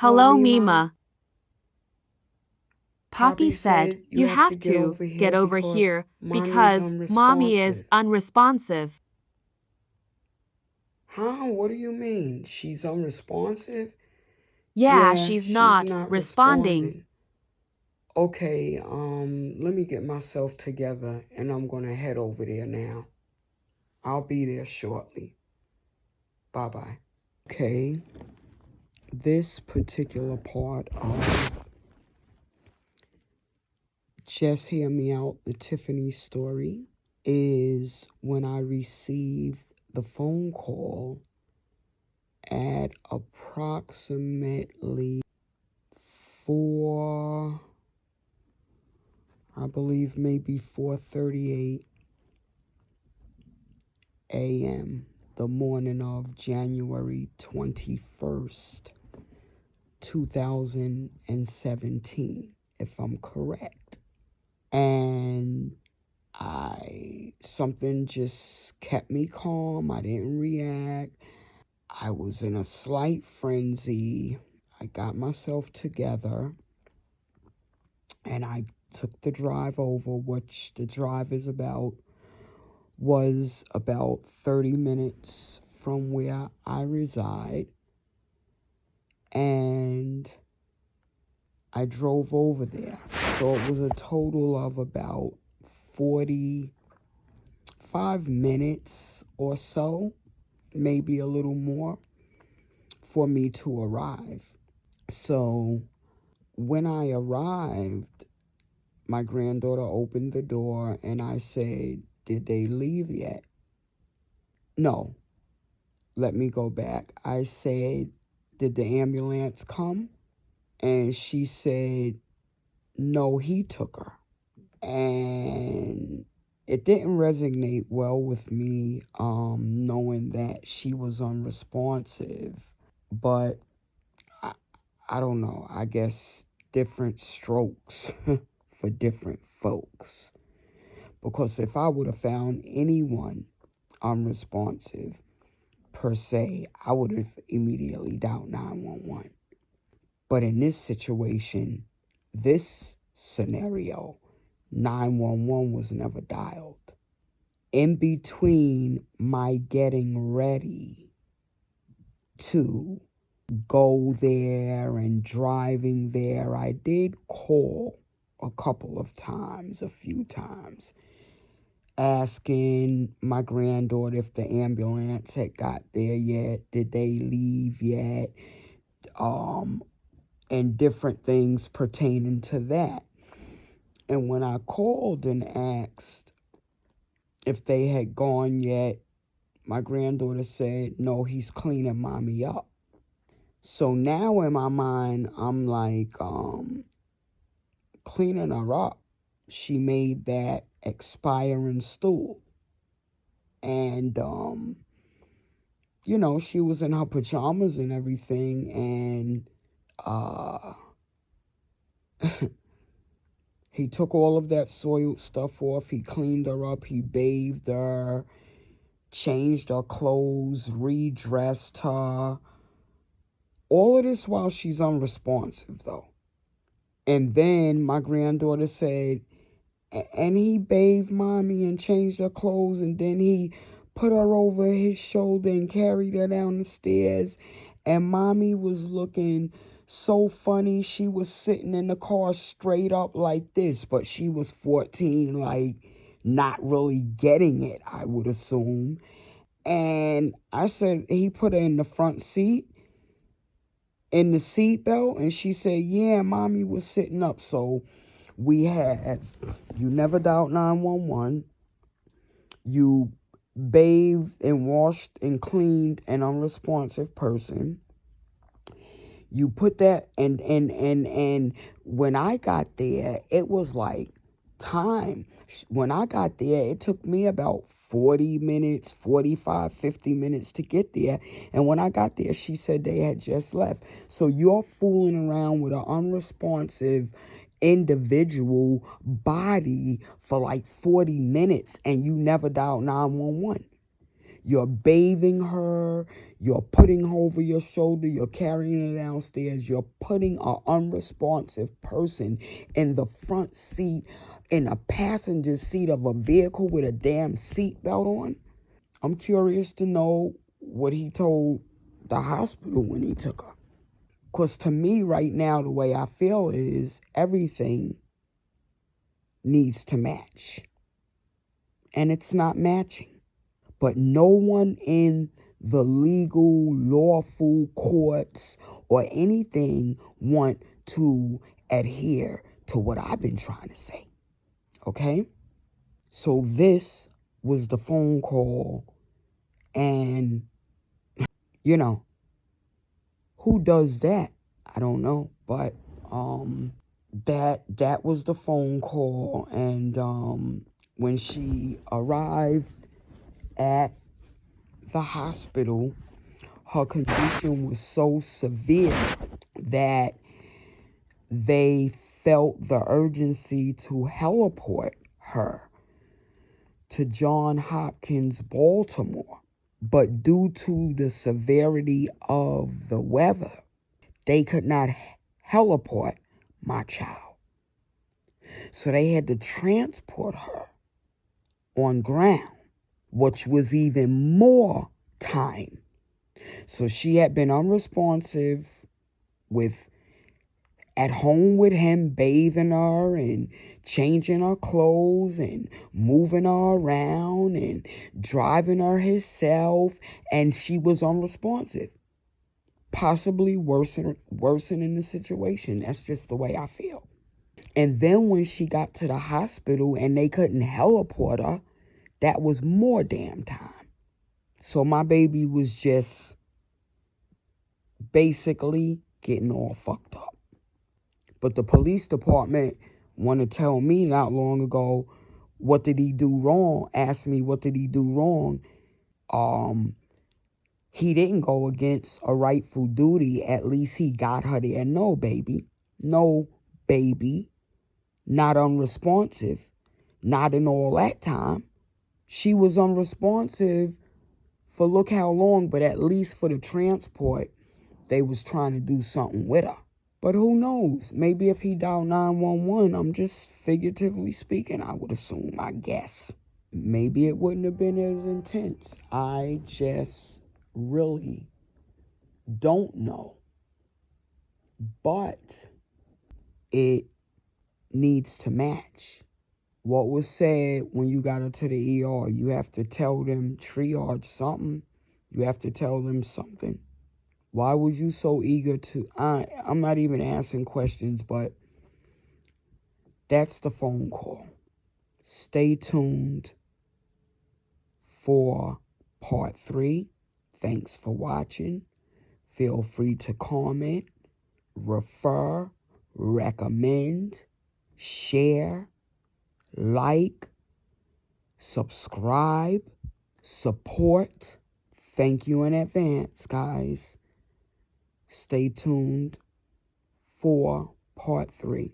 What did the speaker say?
Hello, Mima. Poppy Poppy said said you you have to have get to over get here over because here mommy is because mommy is unresponsive. unresponsive. Huh? What do you mean? She's unresponsive? Yeah, Yeah, she's she's not not responding. responding. Okay, let me get myself together and I'm gonna head over there now. I'll be there shortly. Bye-bye. Okay, this particular part of Just Hear Me Out, the Tiffany story, is when I received the phone call at approximately 4, I believe maybe 4:38 a.m. the morning of January 21st, 2017, if I'm correct. And something just kept me calm. I didn't react. I was in a slight frenzy. I got myself together and I took the drive over, which the drive was about 30 minutes from where I reside. And I drove over there. So it was a total of about 45 minutes or so, maybe a little more, for me to arrive. So when I arrived, my granddaughter opened the door and I said, "Did they leave yet?" No, let me go back. I said, "Did the ambulance come?" And she said, "No, he took her." And it didn't resonate well with me, knowing that she was unresponsive. But I don't know. I guess different strokes for different folks. Because if I would have found anyone unresponsive per se, I would have immediately dialed 911. But in this situation, this scenario, 911 was never dialed. In between my getting ready to go there and driving there, I did call a couple of times, a few times, asking my granddaughter if the ambulance had got there yet, did they leave yet, and different things pertaining to that. And when I called and asked if they had gone yet, my granddaughter said, "No, he's cleaning mommy up." So now in my mind, I'm like, cleaning her up. She made that expiring stool. And, she was in her pajamas and everything. And he took all of that soiled stuff off. He cleaned her up. He bathed her, changed her clothes, redressed her. All of this while she's unresponsive, though. And then my granddaughter said, and he bathed mommy and changed her clothes, and then he put her over his shoulder and carried her down the stairs. And mommy was looking so funny. She was sitting in the car straight up like this, but she was 14, like not really getting it, I would assume. And I said, he put her in the front seat, in the seatbelt, and she said, yeah, mommy was sitting up. So we have, you never doubt 911, you bathed and washed and cleaned an unresponsive person, you put that, and when I got there, it was like time. When I got there, it took me about 40 minutes, 45, 50 minutes to get there. And when I got there, she said they had just left. So you're fooling around with an unresponsive individual body for like 40 minutes and you never dialed 911. You're bathing her. You're putting her over your shoulder. You're carrying her downstairs. You're putting an unresponsive person in the front seat, in a passenger seat of a vehicle with a damn seatbelt on. I'm curious to know what he told the hospital when he took her. Because to me right now, the way I feel is everything needs to match. And it's not matching. But no one in the legal, lawful courts or anything want to adhere to what I've been trying to say. Okay? So this was the phone call, and, who does that? I don't know, but that was the phone call, and when she arrived at the hospital, her condition was so severe that they felt the urgency to heliport her to Johns Hopkins, Baltimore. But due to the severity of the weather, they could not heliport my child. So they had to transport her on ground, which was even more time. So she had been unresponsive with at home with him, bathing her and changing her clothes and moving her around and driving her himself, and she was unresponsive, possibly worsening the situation. That's just the way I feel. And then when she got to the hospital and they couldn't heliport her, that was more damn time. So my baby was just basically getting all fucked up. But the police department want to tell me not long ago, what did he do wrong? Asked me, what did he do wrong? He didn't go against a rightful duty. At least he got her there. No, baby. No, baby. Not unresponsive. Not in all that time. She was unresponsive for look how long, but at least for the transport, they was trying to do something with her. But who knows? Maybe if he dialed 911, I'm just figuratively speaking, I would assume, I guess. Maybe it wouldn't have been as intense. I just really don't know. But it needs to match. What was said when you got her to the ER, you have to tell them triage something. You have to tell them something. Why was you so eager to... I'm not even asking questions, but that's the phone call. Stay tuned for part 3. Thanks for watching. Feel free to comment, refer, recommend, share, like, subscribe, support. Thank you in advance, guys. Stay tuned for part 3.